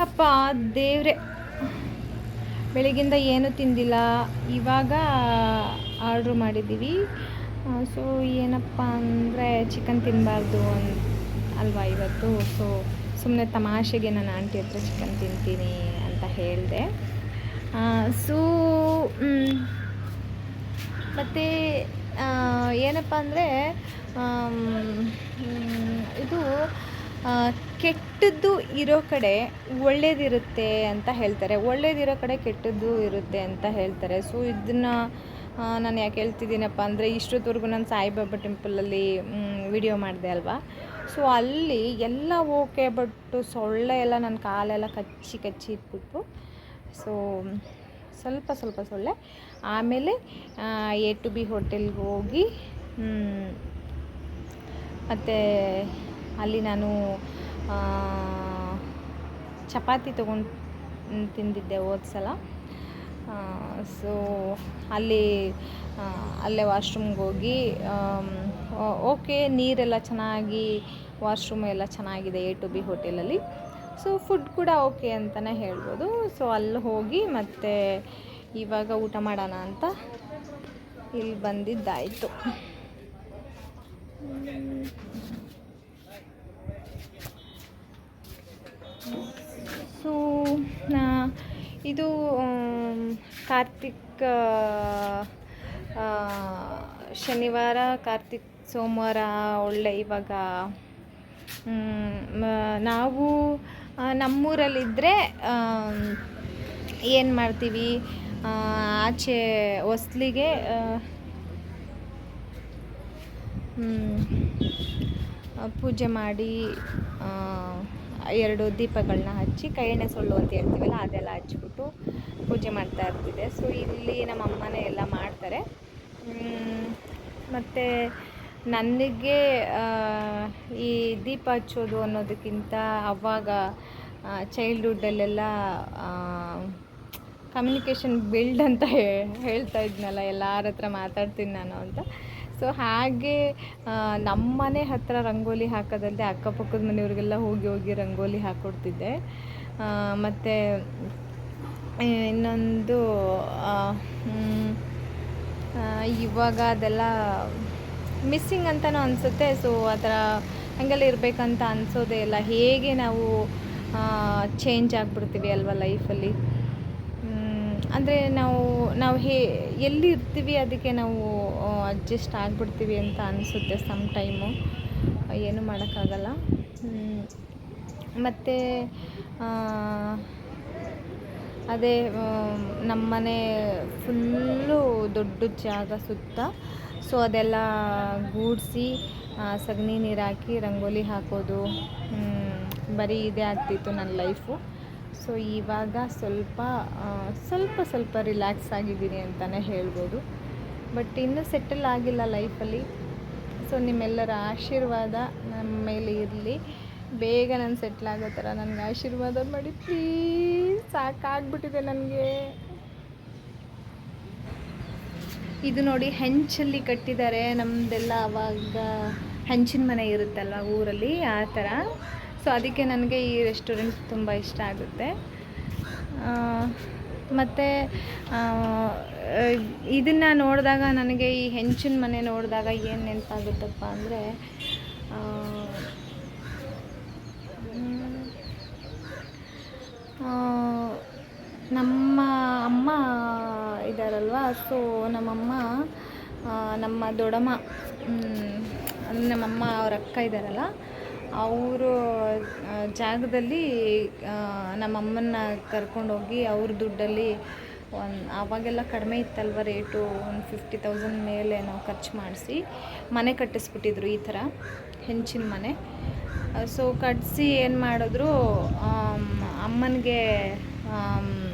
ಅಪ್ಪ ದೇವ್ರೆ, ಬೆಳಗಿಂದ ಏನೂ ತಿಂದಿಲ್ಲ. ಇವಾಗ ಆರ್ಡ್ರ್ ಮಾಡಿದ್ದೀವಿ. ಸೊ ಏನಪ್ಪ ಅಂದರೆ ಚಿಕನ್ ತಿನ್ನಬಾರ್ದು ಅಲ್ವಾ ಇವತ್ತು. ಸೊ ಸುಮ್ಮನೆ ತಮಾಷೆಗೆ ನನ್ನ ಆಂಟಿ ಹತ್ರ ಚಿಕನ್ ತಿಂತೀನಿ ಅಂತ ಹೇಳಿದೆ. ಸೊ ಮತ್ತು ಏನಪ್ಪ ಅಂದರೆ ಇದು ಕೆಟ್ಟದ್ದು ಇರೋ ಕಡೆ ಒಳ್ಳೇದಿರುತ್ತೆ ಅಂತ ಹೇಳ್ತಾರೆ, ಒಳ್ಳೇದಿರೋ ಕಡೆ ಕೆಟ್ಟದ್ದು ಇರುತ್ತೆ ಅಂತ ಹೇಳ್ತಾರೆ. ಸೊ ಇದನ್ನು ನಾನು ಯಾಕೆ ಹೇಳ್ತಿದ್ದೀನಪ್ಪ ಅಂದರೆ, ಇಷ್ಟೊತ್ತವರೆಗೂ ನಾನು ಸಾಯಿಬಾಬಾ ಟೆಂಪಲಲ್ಲಿ ವಿಡಿಯೋ ಮಾಡಿದೆ ಅಲ್ವಾ. ಸೊ ಅಲ್ಲಿ ಎಲ್ಲ ಓಕೆ, ಬಟ್ ಸೊಳ್ಳೆ ಎಲ್ಲ ನನ್ನ ಕಾಲೆಲ್ಲ ಕಚ್ಚಿ ಇಟ್ಬಿಟ್ಟು. ಸೊ ಸ್ವಲ್ಪ ಸೊಳ್ಳೆ. ಆಮೇಲೆ A to B ಹೋಟೆಲ್ಗೆ ಹೋಗಿ ಮತ್ತು ಅಲ್ಲಿ ನಾನು ಚಪಾತಿ ತೊಗೊಂಡು ತಿಂದಿದ್ದೆ ಹೋದ ಸಲ. ಸೊ ಅಲ್ಲೇ ವಾಶ್ರೂಮ್ಗೆ ಹೋಗಿ ಓಕೆ, ನೀರೆಲ್ಲ ಚೆನ್ನಾಗಿ, ವಾಶ್ರೂಮ್ ಎಲ್ಲ ಚೆನ್ನಾಗಿದೆ A to B ಹೋಟೆಲಲ್ಲಿ. ಸೊ ಫುಡ್ ಕೂಡ ಓಕೆ ಅಂತಲೇ ಹೇಳ್ಬೋದು. ಸೊ ಅಲ್ಲಿ ಹೋಗಿ ಮತ್ತು ಇವಾಗ ಊಟ ಮಾಡೋಣ ಅಂತ ಇಲ್ಲಿ ಬಂದಿದ್ದಾಯಿತು. ಸೊ ಇದು ಕಾರ್ತಿಕ್ ಶನಿವಾರ, ಕಾರ್ತಿಕ್ ಸೋಮವಾರ ಒಳ್ಳೆ. ಇವಾಗ ನಾವು ನಮ್ಮೂರಲ್ಲಿದ್ದರೆ ಏನು ಮಾಡ್ತೀವಿ, ಆಚೆ ಹೊಸ್ಲಿಗೆ ಪೂಜೆ ಮಾಡಿ 2 ದೀಪಗಳನ್ನ ಹಚ್ಚಿ, ಕೈ ಎಣ್ಣೆ ಸೊಳ್ಳು ಅಂತ ಹೇಳ್ತೀವಲ್ಲ ಅದೆಲ್ಲ ಹಚ್ಬಿಟ್ಟು ಪೂಜೆ ಮಾಡ್ತಾ ಇರ್ತಿದೆ. ಸೊ ಇಲ್ಲಿ ನಮ್ಮ ಅಮ್ಮನೇ ಎಲ್ಲ ಮಾಡ್ತಾರೆ. ಮತ್ತು ನನಗೆ ಈ ದೀಪ ಹಚ್ಚೋದು ಅನ್ನೋದಕ್ಕಿಂತ ಅವಾಗ ಚೈಲ್ಡ್ಹುಡ್ಡಲ್ಲೆಲ್ಲ ಕಮ್ಯುನಿಕೇಷನ್ ಬಿಲ್ಡ್ ಅಂತ ಹೇಳ್ತಾ ಇದ್ನಲ್ಲ, ಎಲ್ಲರ ಹತ್ರ ಮಾತಾಡ್ತೀನಿ ನಾನು ಅಂತ. ಸೊ ಹಾಗೆ ನಮ್ಮ ಮನೆ ಹತ್ತಿರ ರಂಗೋಲಿ ಹಾಕೋದಲ್ಲದೆ ಅಕ್ಕಪಕ್ಕದ ಮನೆಯವ್ರಿಗೆಲ್ಲ ಹೋಗಿ ರಂಗೋಲಿ ಹಾಕ್ಕೊಡ್ತಿದ್ದೆ. ಮತ್ತು ಇನ್ನೊಂದು ಇವಾಗ ಅದೆಲ್ಲ ಮಿಸ್ಸಿಂಗ್ ಅಂತಲೂ ಅನಿಸುತ್ತೆ. ಸೊ ಆ ಥರ ಹಂಗೆಲ್ಲ ಇರಬೇಕಂತ ಅನಿಸೋದೇ ಇಲ್ಲ. ಹೇಗೆ ನಾವು ಚೇಂಜ್ ಆಗಿಬಿಡ್ತೀವಿ ಅಲ್ವ ಲೈಫಲ್ಲಿ. ಅಂದರೆ ನಾವು ಎಲ್ಲಿ ಇರ್ತೀವಿ ಅದಕ್ಕೆ ನಾವು ಅಡ್ಜಸ್ಟ್ ಆಗಿಬಿಡ್ತೀವಿ ಅಂತ ಅನಿಸುತ್ತೆ ಸಮ್ ಟೈಮು. ಏನೂ ಮಾಡೋಕ್ಕಾಗಲ್ಲ. ಮತ್ತು ಅದೇ ನಮ್ಮನೆ ಫುಲ್ಲು ದೊಡ್ಡ ಜಾಗ ಸುತ್ತ. ಸೊ ಅದೆಲ್ಲ ಗೂಡಿಸಿ ಸಗಣಿ ನೀರು ಹಾಕಿ ರಂಗೋಲಿ ಹಾಕೋದು, ಬರೀ ಇದೇ ಆಗ್ತಿತ್ತು ನನ್ನ ಲೈಫು. ಸೊ ಇವಾಗ ಸ್ವಲ್ಪ ರಿಲ್ಯಾಕ್ಸ್ ಆಗಿದ್ದೀನಿ ಅಂತಲೇ ಹೇಳ್ಬೋದು. ಬಟ್ ಇನ್ನೂ ಸೆಟಲ್ ಆಗಿಲ್ಲ ಲೈಫಲ್ಲಿ. ಸೊ ನಿಮ್ಮೆಲ್ಲರ ಆಶೀರ್ವಾದ ನಮ್ಮ ಮೇಲೆ ಇರಲಿ. ಬೇಗ ನಾನು ಸೆಟ್ಲ್ ಆಗೋ ಥರ ನನಗೆ ಆಶೀರ್ವಾದ ಮಾಡಿ ಪ್ಲೀಸ್. ಸಾಕಾಗ್ಬಿಟ್ಟಿದೆ ನನಗೆ. ಇದು ನೋಡಿ, ಹೆಂಚಲ್ಲಿ ಕಟ್ಟಿದ್ದಾರೆ. ನಮ್ಮದೆಲ್ಲ ಆವಾಗ ಹೆಂಚಿನ ಮನೆ ಇರುತ್ತಲ್ವ ಊರಲ್ಲಿ, ಆ ಥರ. ಸೊ ಅದಕ್ಕೆ ನನಗೆ ಈ ರೆಸ್ಟೋರೆಂಟ್ ತುಂಬ ಇಷ್ಟ ಆಗುತ್ತೆ. ಮತ್ತು ಇದನ್ನು ನೋಡಿದಾಗ, ನನಗೆ ಈ ಹೆಂಚಿನ ಮನೆ ನೋಡಿದಾಗ ಏನು ನೆನಪಾಗುತ್ತಪ್ಪ ಅಂದರೆ, ನಮ್ಮ ಅಮ್ಮ ಇದ್ದಾರಲ್ವ. ಸೊ ನಮ್ಮಮ್ಮ, ನಮ್ಮ ದೊಡ್ಡಮ್ಮ, ನಮ್ಮಮ್ಮ ಅವ್ರ ಅಕ್ಕ ಇದ್ದಾರಲ್ಲ, ಅವರು ಜಾಗದಲ್ಲಿ ನಮ್ಮಮ್ಮನ್ನ ಕರ್ಕೊಂಡೋಗಿ ಅವ್ರ ದುಡ್ಡಲ್ಲಿ ಆವಾಗೆಲ್ಲ ಕಡಿಮೆ ಇತ್ತಲ್ವ ರೇಟು, 50,000 ಮೇಲೆ ನಾವು ಖರ್ಚು ಮಾಡಿಸಿ ಮನೆ ಕಟ್ಟಿಸ್ಬಿಟ್ಟಿದ್ರು, ಈ ಥರ ಹೆಂಚಿನ ಮನೆ. ಸೊ ಕಟ್ಟಿಸಿ ಏನು ಮಾಡಿದ್ರು, ಅಮ್ಮನಿಗೆ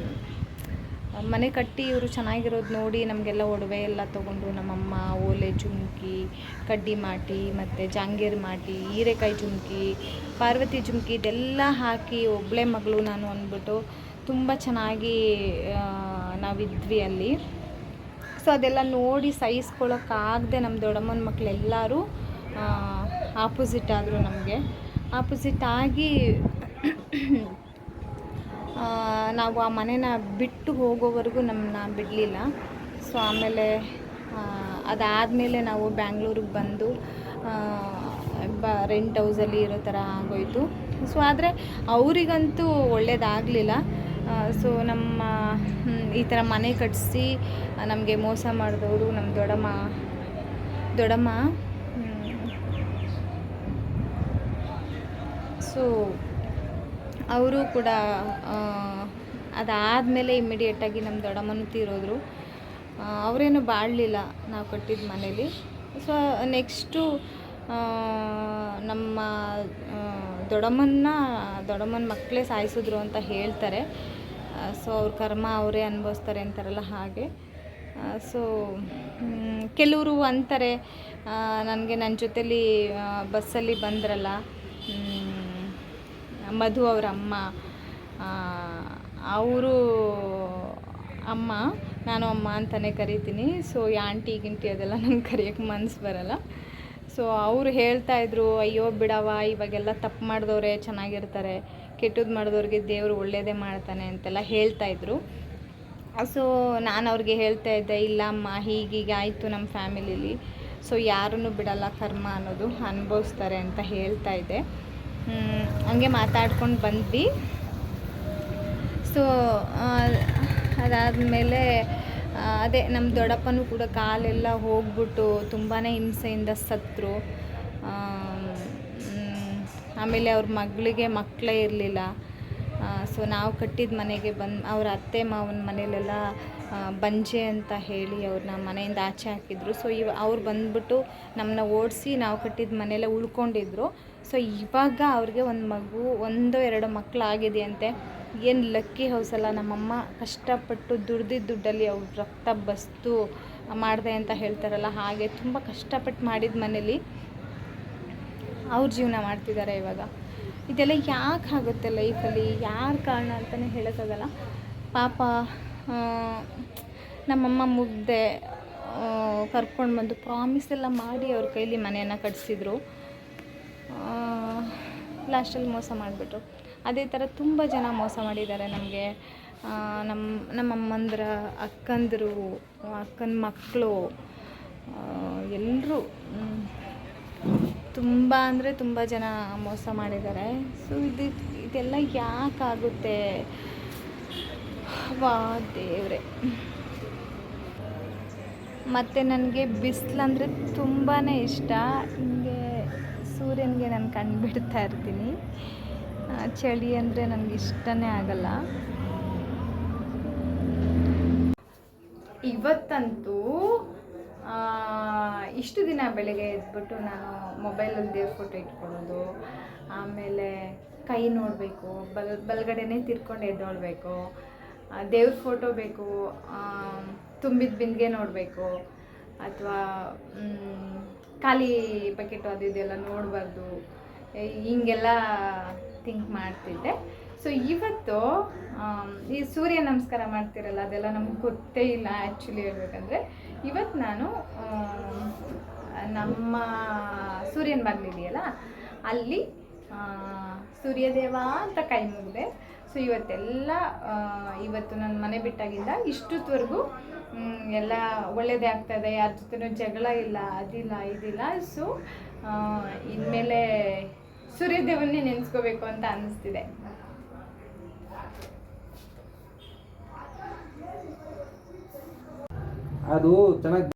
ಮನೆ ಕಟ್ಟಿ ಇವರು ಚೆನ್ನಾಗಿರೋದು ನೋಡಿ ನಮಗೆಲ್ಲ ಒಡವೆ ಎಲ್ಲ ತೊಗೊಂಡು, ನಮ್ಮಮ್ಮ ಓಲೆ ಜುಮ್ಕಿ, ಕಡ್ಡಿ ಮಾಟಿ, ಮತ್ತು ಜಾಂಗೀರ್ ಮಾಟಿ, ಹೀರೆಕಾಯಿ ಜುಮ್ಕಿ, ಪಾರ್ವತಿ ಜುಮ್ಕಿ ಇದೆಲ್ಲ ಹಾಕಿ, ಒಬ್ಬಳೇ ಮಗಳು ನಾನು ಅಂದ್ಬಿಟ್ಟು ತುಂಬ ಚೆನ್ನಾಗಿ ನಾವಿದ್ವಿ ಅಲ್ಲಿ. ಸೊ ಅದೆಲ್ಲ ನೋಡಿ ಸಹಿಸ್ಕೊಳ್ಳೋಕ್ಕಾಗದೆ ನಮ್ಮ ದೊಡ್ಡಮ್ಮನ ಮಕ್ಕಳೆಲ್ಲರೂ ಆಪೋಸಿಟ್ ಆದರು. ನಮಗೆ ಆಪೋಸಿಟ್ ಆಗಿ ನಾವು ಆ ಮನೇನ ಬಿಟ್ಟು ಹೋಗೋವರೆಗೂ ನಮ್ಮನ್ನ ಬಿಡಲಿಲ್ಲ. ಸೊ ಆಮೇಲೆ ಅದಾದಮೇಲೆ ನಾವು ಬ್ಯಾಂಗ್ಳೂರಿಗೆ ಬಂದು ರೆಂಟ್ ಹೌಸಲ್ಲಿ ಇರೋ ಥರ ಆಗೋಯಿತು. ಸೊ ಆದರೆ ಅವರಿಗಂತೂ ಒಳ್ಳೇದಾಗಲಿಲ್ಲ. ಸೊ ನಮ್ಮ ಈ ಥರ ಮನೆ ಕಟ್ಟಿಸಿ ನಮಗೆ ಮೋಸ ಮಾಡಿದವರು ನಮ್ಮ ದೊಡ್ಡಮ್ಮ. ಸೊ ಅವರು ಕೂಡ ಅದಾದಮೇಲೆ ಇಮ್ಮಿಡಿಯೇಟಾಗಿ ನಮ್ಮ ದೊಡ್ಡಮ್ಮನೂ ತೀರೋದ್ರು. ಅವರೇನು ಬಾಳಲಿಲ್ಲ ನಾವು ಕಟ್ಟಿದ ಮನೇಲಿ. ಸೊ ನೆಕ್ಸ್ಟು ನಮ್ಮ ದೊಡ್ಡಮ್ಮನ ಮಕ್ಕಳೇ ಸಾಯಿಸಿದ್ರು ಅಂತ ಹೇಳ್ತಾರೆ. ಸೊ ಅವ್ರ ಕರ್ಮ ಅವರೇ ಅನುಭವಿಸ್ತಾರೆ ಅಂತಾರಲ್ಲ ಹಾಗೆ. ಸೊ ಕೆಲವರು ಅಂತಾರೆ, ನನಗೆ ನನ್ನ ಜೊತೇಲಿ ಬಸ್ಸಲ್ಲಿ ಬಂದ್ರಲ್ಲ ಮಧು ಅವರ ಅಮ್ಮ, ಅವರು ಅಮ್ಮ, ನಾನು ಅಮ್ಮ ಅಂತಲೇ ಕರಿತೀನಿ. ಸೊ ಈ ಆಂಟಿ ಗಿಂಟಿ ಅದೆಲ್ಲ ನಂಗೆ ಕರೆಯೋಕ್ಕೆ ಮನಸ್ಸು ಬರಲ್ಲ. ಸೊ ಅವರು ಹೇಳ್ತಾಯಿದ್ರು, ಅಯ್ಯೋ ಬಿಡವ, ಇವಾಗೆಲ್ಲ ತಪ್ಪು ಮಾಡಿದವ್ರೆ ಚೆನ್ನಾಗಿರ್ತಾರೆ, ಕೆಟ್ಟದ್ದು ಮಾಡಿದವ್ರಿಗೆ ದೇವರು ಒಳ್ಳೇದೇ ಮಾಡ್ತಾನೆ ಅಂತೆಲ್ಲ ಹೇಳ್ತಾಯಿದ್ರು. ಸೊ ನಾನು ಅವ್ರಿಗೆ ಹೇಳ್ತಾ ಇದ್ದೆ, ಇಲ್ಲ ಅಮ್ಮ ಹೀಗೀಗೆ ಆಯಿತು ನಮ್ಮ ಫ್ಯಾಮಿಲೀಲಿ, ಸೊ ಯಾರನ್ನು ಬಿಡಲ್ಲ, ಕರ್ಮ ಅನ್ನೋದು ಅನುಭವಿಸ್ತಾರೆ ಅಂತ ಹೇಳ್ತಾ ಇದ್ದೆ. ಹಂಗೆ ಮಾತಾಡ್ಕೊಂಡು ಬಂದ್ವಿ. ಸೊ ಅದಾದಮೇಲೆ ಅದೇ ನಮ್ಮ ದೊಡ್ಡಪ್ಪನೂ ಕೂಡ ಕಾಲೆಲ್ಲ ಹೋಗ್ಬಿಟ್ಟು ತುಂಬಾ ಹಿಂಸೆಯಿಂದ ಸತ್ತರು. ಆಮೇಲೆ ಅವ್ರ ಮಗಳಿಗೆ ಮಕ್ಕಳೇ ಇರಲಿಲ್ಲ. ಸೊ ನಾವು ಕಟ್ಟಿದ ಮನೆಗೆ ಅವ್ರ ಅತ್ತೆ ಮಾವನ ಮನೇಲೆಲ್ಲ ಬಂಜೆ ಅಂತ ಹೇಳಿ ಅವ್ರನ್ನ ಮನೆಯಿಂದ ಆಚೆ ಹಾಕಿದ್ರು. ಸೊ ಅವ್ರು ಬಂದ್ಬಿಟ್ಟು ನಮ್ಮನ್ನ ಓಡಿಸಿ ನಾವು ಕಟ್ಟಿದ ಮನೆಯಲ್ಲೇ ಉಳ್ಕೊಂಡಿದ್ರು. ಸೊ ಇವಾಗ ಅವ್ರಿಗೆ ಒಂದು ಮಗು, 1-2 ಮಕ್ಕಳಾಗಿದೆಯಂತೆ. ಏನು ಲಕ್ಕಿ ಹೌಸಲ್ಲ, ನಮ್ಮಮ್ಮ ಕಷ್ಟಪಟ್ಟು ದುಡ್ದಿದ್ದ ದುಡ್ಡಲ್ಲಿ ಅವ್ರ ರಕ್ತ ಬಸ್ತು ಮಾಡಿದೆ ಅಂತ ಹೇಳ್ತಾರಲ್ಲ ಹಾಗೆ ತುಂಬ ಕಷ್ಟಪಟ್ಟು ಮಾಡಿದ ಮನೇಲಿ ಅವ್ರ ಜೀವನ ಮಾಡ್ತಿದ್ದಾರೆ ಇವಾಗ. ಇದೆಲ್ಲ ಯಾಕೆ ಆಗುತ್ತೆ ಲೈಫಲ್ಲಿ, ಯಾರು ಕಾರಣ ಅಂತಲೇ ಹೇಳೋಕ್ಕಾಗಲ್ಲ. ಪಾಪ ನಮ್ಮಮ್ಮ ಮುಗ್ದೆ ಕರ್ಕೊಂಡು ಬಂದು ಪ್ರಾಮಿಸ್ ಎಲ್ಲ ಮಾಡಿ ಅವ್ರ ಕೈಲಿ ಮನೆಯನ್ನು ಕಟ್ಟಿಸಿದ್ರು. ಲಾಸ್ಟಲ್ಲಿ ಮೋಸ ಮಾಡಿಬಿಟ್ರು. ಅದೇ ಥರ ತುಂಬ ಜನ ಮೋಸ ಮಾಡಿದ್ದಾರೆ ನಮಗೆ. ನಮ್ಮಮ್ಮಂದ್ರ ಅಕ್ಕಂದರು, ಅಕ್ಕನ ಮಕ್ಕಳು ಎಲ್ಲರೂ ತುಂಬ ಅಂದರೆ ತುಂಬ ಜನ ಮೋಸ ಮಾಡಿದ್ದಾರೆ. ಸೊ ಇದೆಲ್ಲ ಯಾಕಾಗುತ್ತೆ ವಾ ದೇವ್ರೆ. ಮತ್ತು ನನಗೆ ಬಿಸಿಲಂದರೆ ತುಂಬಾ ಇಷ್ಟ. ಹಿಂಗೆ ಸೂರ್ಯನಿಗೆ ನಾನು ಕಂಡುಬಿಡ್ತಾ ಇರ್ತೀನಿ. ಚಳಿ ಅಂದರೆ ನನಗೆ ಇಷ್ಟನೇ ಆಗಲ್ಲ. ಇವತ್ತಂತೂ ಇಷ್ಟು ದಿನ ಬೆಳಗ್ಗೆ ಎದ್ಬಿಟ್ಟು ನಾನು ಮೊಬೈಲಲ್ಲಿ ದೇವ್ರ ಫೋಟೋ ಇಟ್ಕೊಳ್ಳೋದು, ಆಮೇಲೆ ಕೈ ನೋಡಬೇಕು, ಬಲಗಡೆನೇ ತಿರ್ಕೊಂಡು ಎದ್ದೊಳ್ಬೇಕು, ದೇವ್ರ ಫೋಟೋ ಬೇಕು, ತುಂಬಿದ ಬಿಂದಿಗೆ ನೋಡಬೇಕು, ಅಥವಾ ಖಾಲಿ ಬಕೆಟು ಅದು ಇದೆಲ್ಲ ನೋಡಬಾರ್ದು, ಹಿಂಗೆಲ್ಲ ಥಿಂಕ್ ಮಾಡ್ತಿದ್ದೆ. ಸೊ ಇವತ್ತು ಈ ಸೂರ್ಯ ನಮಸ್ಕಾರ ಮಾಡ್ತಿರಲ್ಲ, ಅದೆಲ್ಲ ನಮ್ಗೆ ಗೊತ್ತೇ ಇಲ್ಲ ಆ್ಯಕ್ಚುಲಿ ಹೇಳ್ಬೇಕಂದ್ರೆ. ಇವತ್ತು ನಾನು ನಮ್ಮ ಸೂರ್ಯನ ಬಾಗಿಲಿದೆಯಲ್ಲ ಅಲ್ಲಿ ಸೂರ್ಯದೇವ ಅಂತ ಕೈ ಮುಗಿದೆ. ಸೊ ಇವತ್ತು ನನ್ನ ಮನೆ ಬಿಟ್ಟಾಗಿಂದ ಇಷ್ಟೊತ್ತವರೆಗೂ ಎಲ್ಲ ಒಳ್ಳೇದೇ ಆಗ್ತಾಯಿದೆ, ಯಾರ ಜೊತೆನೂ ಜಗಳ ಇಲ್ಲ, ಅದಿಲ್ಲ ಇದಿಲ್ಲ. ಸೊ ಇನ್ಮೇಲೆ ಸೂರ್ಯದೇವನ್ನೇ ನೆನೆಸ್ಕೋಬೇಕು ಅಂತ ಅನ್ನಿಸ್ತಿದೆ. ಅದು ಚೆನ್ನಾಗಿ